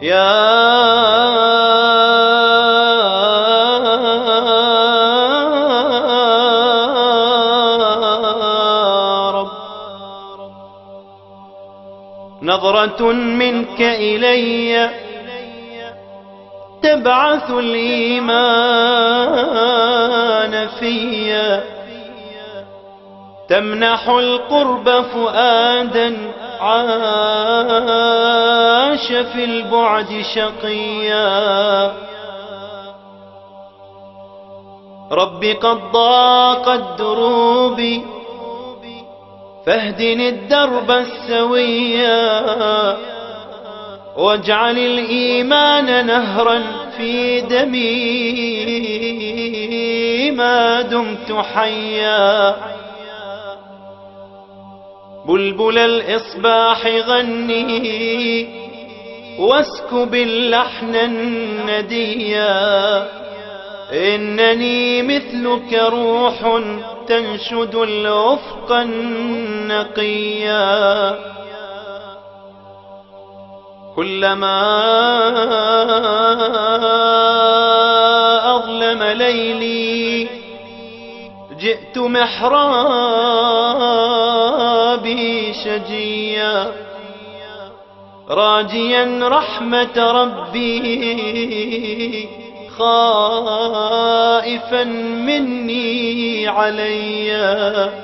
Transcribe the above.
يا رب، نظرة منك إلي تبعث الإيمان فيا، تمنح القرب فؤادا عاش في البعد شقيا. رب قد ضاقت دروبي فاهدني الدرب السويا، واجعل الإيمان نهرا في دمي ما دمت حيا. بلبل الإصباح غني واسكب اللحن النديا، إنني مثلك روح تنشد الأفق النقيا. كلما أظلم ليلي جئت محرابي شجيا، راجيا رحمة ربي خائفا مني عليا.